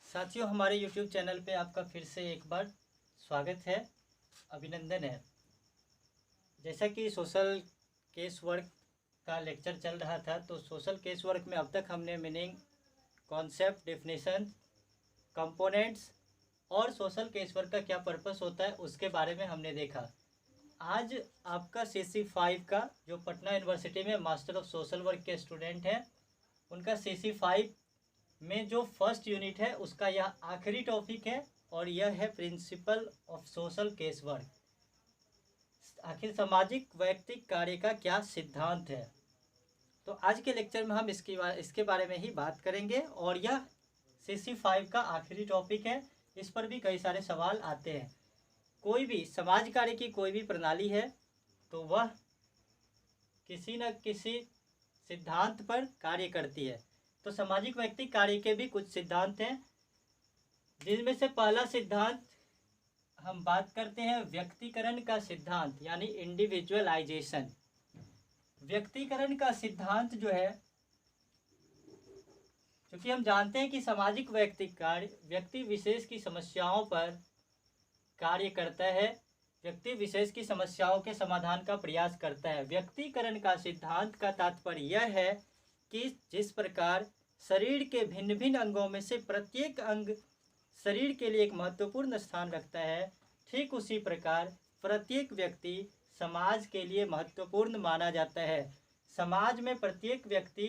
साथियों, हमारे YouTube channel पे आपका फिर से एक बार स्वागत है, अभिनंदन है। जैसा कि सोशल केस वर्क का लेक्चर चल रहा था, तो सोशल केस वर्क में अब तक हमने मीनिंग, कॉन्सेप्ट, डेफिनेशन, कंपोनेंट्स और सोशल केस वर्क का क्या पर्पस होता है उसके बारे में हमने देखा। आज आपका CC5 का, जो पटना यूनिवर्सिटी में मास्टर ऑफ सोशल वर्क के स्टूडेंट हैं, उनका CC5 में जो फर्स्ट यूनिट है उसका यह आखिरी टॉपिक है और यह है principle of social case work. आखिर सामाजिक वैयक्तिक कार्य का क्या सिद्धांत है। तो आज के लेक्चर में हम इसके बारे में ही बात करेंगे और यह CC5 का आखिरी टॉपिक है। इस पर भी कई सारे सवाल आते हैं। कोई भी समाज कार्य की कोई भी प्रणाली है तो वह किसी न किसी सिद्धांत पर कार्य करती है। तो सामाजिक वैयक्तिक कार्य के भी कुछ सिद्धांत हैं, जिनमें से पहला सिद्धांत हम बात करते हैं व्यक्तिकरण का सिद्धांत, यानी इंडिविजुअलाइजेशन। व्यक्तिकरण का सिद्धांत जो है, क्योंकि हम जानते हैं कि सामाजिक वैयक्तिक कार्य व्यक्ति विशेष की समस्याओं पर कार्य करता है, व्यक्ति विशेष की समस्याओं के समाधान का प्रयास करता है। व्यक्तिकरण का सिद्धांत का तात्पर्य यह है कि जिस प्रकार शरीर के भिन्न भिन्न अंगों में से प्रत्येक अंग शरीर के लिए एक महत्वपूर्ण स्थान रखता है, ठीक उसी प्रकार प्रत्येक व्यक्ति समाज के लिए महत्वपूर्ण माना जाता है। समाज में प्रत्येक व्यक्ति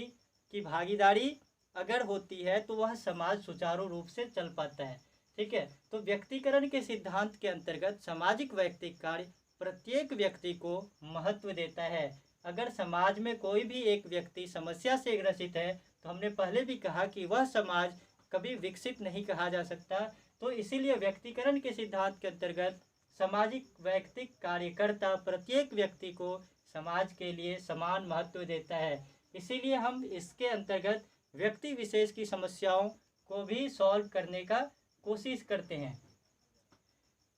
की भागीदारी अगर होती है तो वह समाज सुचारू रूप से चल पाता है। ठीक है, तो व्यक्तिकरण के सिद्धांत के अंतर्गत सामाजिक वैयक्तिक कार्य प्रत्येक व्यक्ति को महत्व देता है। अगर समाज में कोई भी एक व्यक्ति समस्या से ग्रसित है तो हमने पहले भी कहा कि वह समाज कभी विकसित नहीं कहा जा सकता। तो इसीलिए व्यक्तिकरण के सिद्धांत के अंतर्गत सामाजिक वैयक्तिक कार्यकर्ता प्रत्येक व्यक्ति को समाज के लिए समान महत्व देता है। इसीलिए हम इसके अंतर्गत व्यक्ति विशेष की समस्याओं को भी सॉल्व करने का कोशिश करते हैं।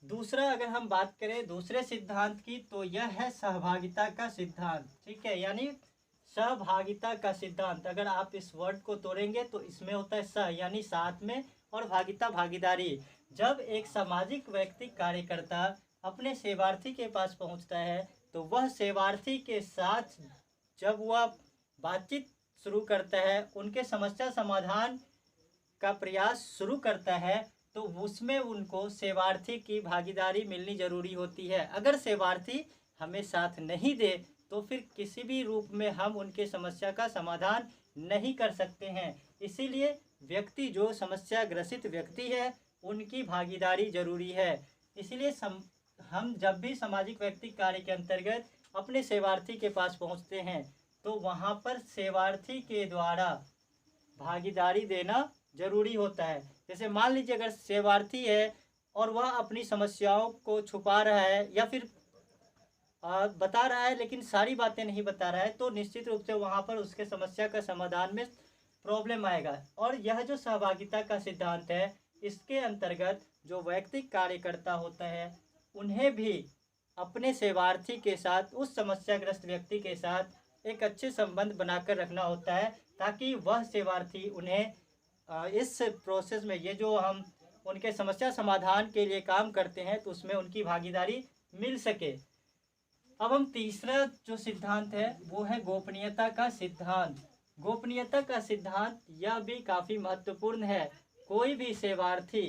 दूसरा, अगर हम बात करें दूसरे सिद्धांत की, तो यह है सहभागिता का सिद्धांत। ठीक है, यानी सहभागिता का सिद्धांत। अगर आप इस वर्ड को तोड़ेंगे तो इसमें होता है सह, यानी साथ में, और भागिता भागीदारी। जब एक सामाजिक वैयक्तिक कार्यकर्ता अपने सेवार्थी के पास पहुंचता है तो वह सेवार्थी के साथ जब वह बातचीत शुरू करता है, उनके समस्या समाधान का प्रयास शुरू करता है, तो उसमें उनको सेवार्थी की भागीदारी मिलनी जरूरी होती है। अगर सेवार्थी हमें साथ नहीं दे तो फिर किसी भी रूप में हम उनके समस्या का समाधान नहीं कर सकते हैं। इसीलिए व्यक्ति, जो समस्या ग्रसित व्यक्ति है, उनकी भागीदारी जरूरी है। इसीलिए हम जब भी सामाजिक वैयक्तिक कार्य के अंतर्गत अपने सेवार्थी के पास पहुंचते हैं तो वहां पर सेवार्थी के द्वारा भागीदारी देना जरूरी होता है। जैसे मान लीजिए अगर सेवार्थी है और वह अपनी समस्याओं को छुपा रहा है या फिर बता रहा है लेकिन सारी बातें नहीं बता रहा है, तो निश्चित रूप से वहाँ पर उसके समस्या का समाधान में प्रॉब्लम आएगा। और यह जो सहभागिता का सिद्धांत है, इसके अंतर्गत जो वैयक्तिक कार्यकर्ता होता है उन्हें भी अपने सेवार्थी के साथ, उस समस्याग्रस्त व्यक्ति के साथ एक अच्छे संबंध बनाकर रखना होता है, ताकि वह सेवार्थी उन्हें इस प्रोसेस में, ये जो हम उनके समस्या समाधान के लिए काम करते हैं, तो उसमें उनकी भागीदारी मिल सके। अब हम तीसरा जो सिद्धांत है वो है गोपनीयता का सिद्धांत। गोपनीयता का सिद्धांत यह भी काफ़ी महत्वपूर्ण है। कोई भी सेवार्थी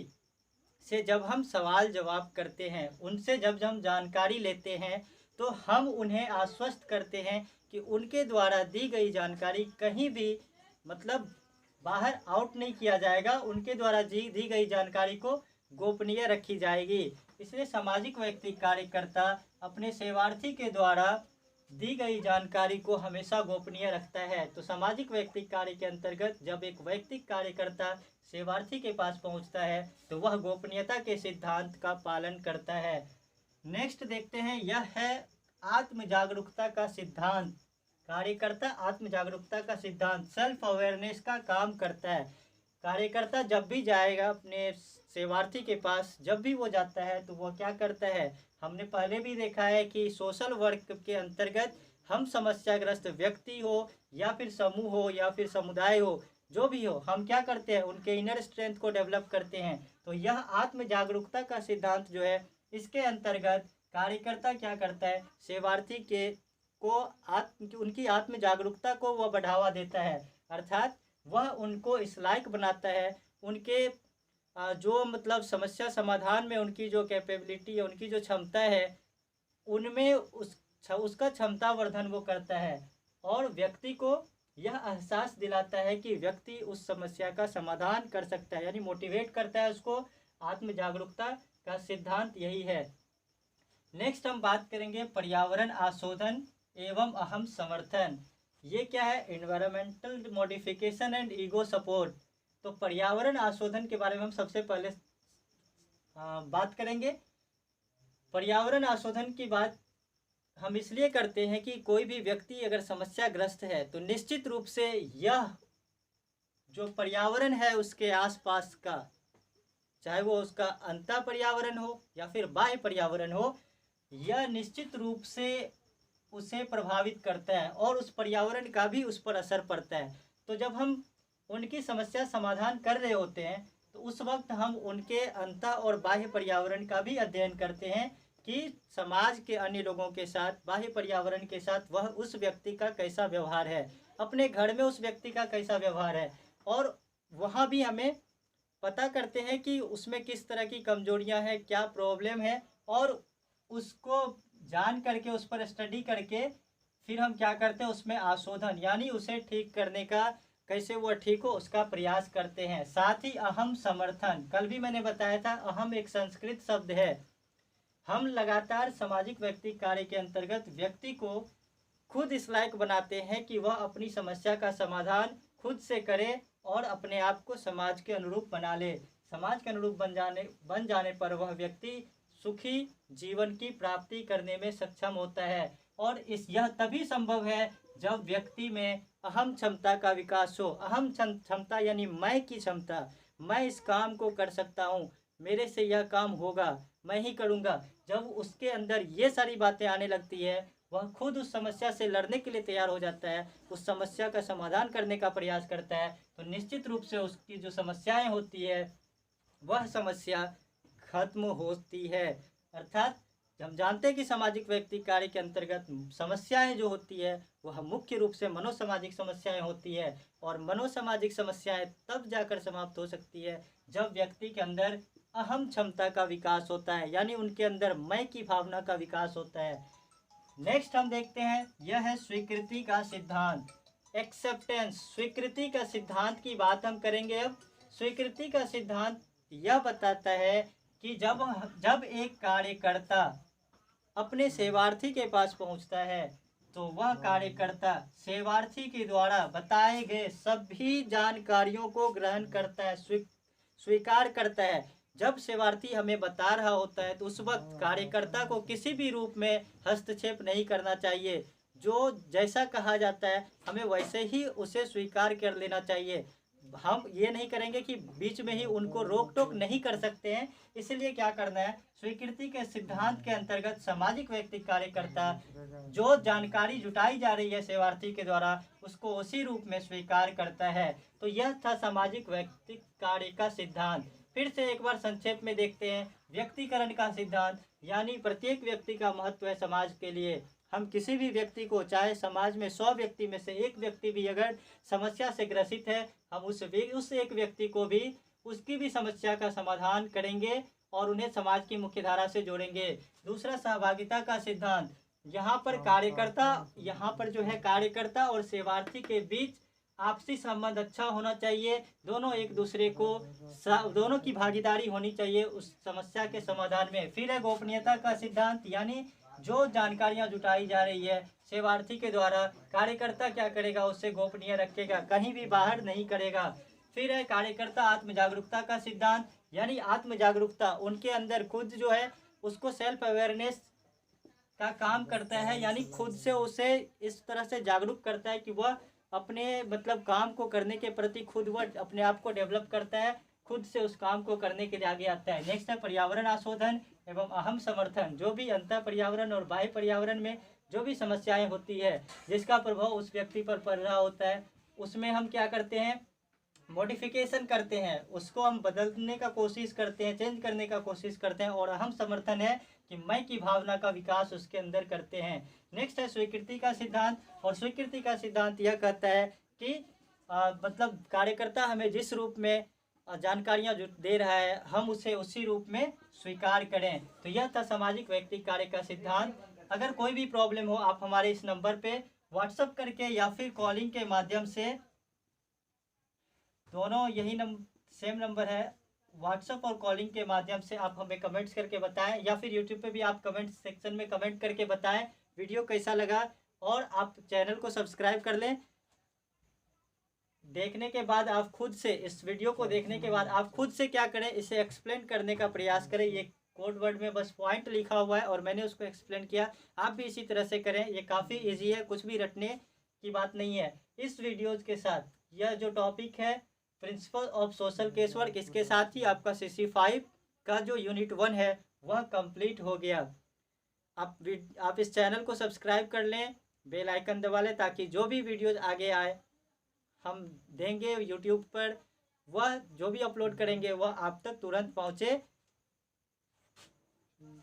से जब हम सवाल जवाब करते हैं, उनसे जब हम जानकारी लेते हैं, तो हम उन्हें आश्वस्त करते हैं कि उनके द्वारा दी गई जानकारी कहीं भी बाहर आउट नहीं किया जाएगा, उनके द्वारा दी गई जानकारी को गोपनीय रखी जाएगी। इसलिए सामाजिक वैयक्तिक कार्यकर्ता अपने सेवार्थी के द्वारा दी गई जानकारी को हमेशा गोपनीय रखता है। तो सामाजिक वैयक्तिक कार्य के अंतर्गत जब एक वैयक्तिक कार्यकर्ता सेवार्थी के पास पहुंचता है तो वह गोपनीयता के सिद्धांत का पालन करता है। नेक्स्ट देखते हैं, यह है आत्म जागरूकता का सिद्धांत। कार्यकर्ता आत्म जागरूकता का सिद्धांत, सेल्फ अवेयरनेस का काम करता है। कार्यकर्ता जब भी जाएगा अपने सेवार्थी के पास, जब भी वो जाता है तो वह क्या करता है, हमने पहले भी देखा है कि सोशल वर्क के अंतर्गत हम समस्याग्रस्त व्यक्ति हो या फिर समूह हो या फिर समुदाय हो, जो भी हो, हम क्या करते हैं, उनके इनर स्ट्रेंथ को डेवलप करते हैं। तो यह आत्म जागरूकता का सिद्धांत जो है, इसके अंतर्गत कार्यकर्ता क्या करता है, सेवार्थी के को उनकी आत्म जागरूकता को वह बढ़ावा देता है, अर्थात वह उनको इस लायक बनाता है, उनके जो मतलब समस्या समाधान में उनकी जो कैपेबिलिटी है, उनकी जो क्षमता है, उनमें उसका क्षमता वर्धन वो करता है, और व्यक्ति को यह एहसास दिलाता है कि व्यक्ति उस समस्या का समाधान कर सकता है, यानी मोटिवेट करता है उसको। आत्म जागरूकता का सिद्धांत यही है। नेक्स्ट हम बात करेंगे पर्यावरण आशोधन एवं अहम समर्थन। ये क्या है, environmental modification and ego support. तो पर्यावरण आशोधन के बारे में हम सबसे पहले बात करेंगे। पर्यावरण आशोधन की बात हम इसलिए करते हैं कि कोई भी व्यक्ति अगर समस्याग्रस्त है तो निश्चित रूप से यह जो पर्यावरण है उसके आसपास का, चाहे वो उसका अंतर पर्यावरण हो या फिर बाह्य पर्यावरण हो, यह निश्चित रूप से उसे प्रभावित करता है और उस पर्यावरण का भी उस पर असर पड़ता है। तो जब हम उनकी समस्या समाधान कर रहे होते हैं तो उस वक्त हम उनके अंतर और बाह्य पर्यावरण का भी अध्ययन करते हैं कि समाज के अन्य लोगों के साथ, बाह्य पर्यावरण के साथ वह उस व्यक्ति का कैसा व्यवहार है, अपने घर में उस व्यक्ति का कैसा व्यवहार है, और वहाँ भी हमें पता करते हैं कि उसमें किस तरह की कमजोरियां हैं, क्या प्रॉब्लम है, और उसको जान करके, उस पर स्टडी करके फिर हम क्या करते हैं, उसमें आशोधन यानी उसे ठीक करने का, कैसे वो ठीक हो उसका प्रयास करते हैं। साथ ही अहम समर्थन, कल भी मैंने बताया था, अहम एक संस्कृत शब्द है। हम लगातार सामाजिक व्यक्ति कार्य के अंतर्गत व्यक्ति को खुद इस लायक बनाते हैं कि वह अपनी समस्या का समाधान खुद से करे और अपने आप को समाज के अनुरूप बना ले। समाज के अनुरूप बन जाने पर वह व्यक्ति सुखी जीवन की प्राप्ति करने में सक्षम होता है, और यह तभी संभव है जब व्यक्ति में अहम क्षमता का विकास हो। अहम क्षमता यानी मैं की क्षमता, मैं इस काम को कर सकता हूँ, मेरे से यह काम होगा, मैं ही करूँगा। जब उसके अंदर ये सारी बातें आने लगती है, वह खुद उस समस्या से लड़ने के लिए तैयार हो जाता है, उस समस्या का समाधान करने का प्रयास करता है, तो निश्चित रूप से उसकी जो समस्याएं होती है वह समस्या खत्म होती है। अर्थात हम जानते हैं कि सामाजिक व्यक्ति कार्य के अंतर्गत समस्याएं जो होती है वह मुख्य रूप से मनोसामाजिक समस्याएं होती है, और मनोसामाजिक समस्याएं तब जाकर समाप्त हो सकती है जब व्यक्ति के अंदर अहम क्षमता का विकास होता है, यानी उनके अंदर मैं की भावना का विकास होता है। नेक्स्ट हम देखते हैं, यह है स्वीकृति का सिद्धांत, एक्सेप्टेंस। स्वीकृति का सिद्धांत की बात हम करेंगे अब। स्वीकृति का सिद्धांत यह बताता है कि जब एक कार्यकर्ता अपने सेवार्थी के पास पहुंचता है तो वह कार्यकर्ता सेवार्थी के द्वारा बताए गए सभी जानकारियों को ग्रहण करता है, स्वीकार करता है। जब सेवार्थी हमें बता रहा होता है तो उस वक्त कार्यकर्ता को किसी भी रूप में हस्तक्षेप नहीं करना चाहिए। जो जैसा कहा जाता है हमें वैसे ही उसे स्वीकार कर लेना चाहिए। हम ये नहीं करेंगे कि बीच में ही उनको रोक टोक नहीं कर सकते हैं। इसलिए क्या करना है, स्वीकृति के सिद्धांत के अंतर्गत सामाजिक व्यक्ति कार्यकर्ता जो जानकारी जुटाई जा रही है सेवार्थी के द्वारा उसको उसी रूप में स्वीकार करता है। तो यह था सामाजिक व्यक्ति कार्य का सिद्धांत। फिर से एक बार संक्षेप में देखते हैं, व्यक्तिकरण का सिद्धांत यानी प्रत्येक व्यक्ति का महत्व है समाज के लिए। हम किसी भी व्यक्ति को, चाहे समाज में 100 व्यक्ति में से एक व्यक्ति भी अगर समस्या से ग्रसित है, हम उस एक व्यक्ति को भी उसकी भी समस्या का समाधान करेंगे और उन्हें समाज की मुख्य धारा से जोड़ेंगे। दूसरा, सहभागिता का सिद्धांत। यहाँ पर जो है कार्यकर्ता और सेवार्थी के बीच आपसी संबंध अच्छा होना चाहिए। दोनों एक दूसरे को, दोनों की भागीदारी होनी चाहिए उस समस्या के समाधान में। फिर है गोपनीयता का सिद्धांत, यानी जो जानकारियां जुटाई जा रही है सेवार्थी के द्वारा, कार्यकर्ता क्या करेगा, उससे गोपनीय रखेगा, कहीं भी बाहर नहीं करेगा। फिर है कार्यकर्ता आत्म जागरूकता का सिद्धांत, यानी आत्म जागरूकता उनके अंदर खुद जो है उसको सेल्फ अवेयरनेस का काम करता है, यानी खुद से उसे इस तरह से जागरूक करता है कि वह अपने मतलब काम को करने के प्रति खुद वह अपने आप को डेवलप करता है, खुद से उस काम को करने के लिए आगे आता है। नेक्स्ट है पर्यावरण आशोधन एवं अहम समर्थन। जो भी अंतर पर्यावरण और बाह्य पर्यावरण में जो भी समस्याएं होती है जिसका प्रभाव उस व्यक्ति पर पड़ रहा होता है, उसमें हम क्या करते हैं, मॉडिफिकेशन करते हैं, उसको हम बदलने का कोशिश करते हैं, चेंज करने का कोशिश करते हैं, और अहम समर्थन है कि मैं की भावना का विकास उसके अंदर करते हैं। नेक्स्ट है स्वीकृति का सिद्धांत, और स्वीकृति का सिद्धांत यह कहता है कि मतलब कार्यकर्ता हमें जिस रूप में जानकारियां जो दे रहा है हम उसे उसी रूप में स्वीकार करें। तो यह था सामाजिक व्यक्ति कार्य का सिद्धांत। अगर कोई भी प्रॉब्लम हो आप हमारे इस नंबर पे व्हाट्सएप करके या फिर कॉलिंग के माध्यम से, दोनों यही सेम नंबर है, व्हाट्सएप और कॉलिंग के माध्यम से आप हमें कमेंट्स करके बताएं, या फिर यूट्यूब पे भी आप कमेंट सेक्शन में कमेंट करके बताएं वीडियो कैसा लगा, और आप चैनल को सब्सक्राइब कर लें। देखने के बाद आप खुद से, इस वीडियो को देखने के बाद आप खुद से क्या करें, इसे एक्सप्लेन करने का प्रयास करें। ये कोड वर्ड में बस पॉइंट लिखा हुआ है और मैंने उसको एक्सप्लेन किया, आप भी इसी तरह से करें। ये काफ़ी इजी है, कुछ भी रटने की बात नहीं है। इस वीडियोज़ के साथ यह जो टॉपिक है principle of social case work, इसके साथ ही आपका CC5 का जो यूनिट 1 है वह कंप्लीट हो गया। आप इस चैनल को सब्सक्राइब कर लें, बेल आइकन दबा लें, ताकि जो भी वीडियोज़ आगे आए हम देंगे यूट्यूब पर, वह जो भी अपलोड करेंगे वह आप तक तुरंत पहुँचे।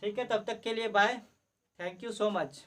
ठीक है, तब तक के लिए bye, thank you so much.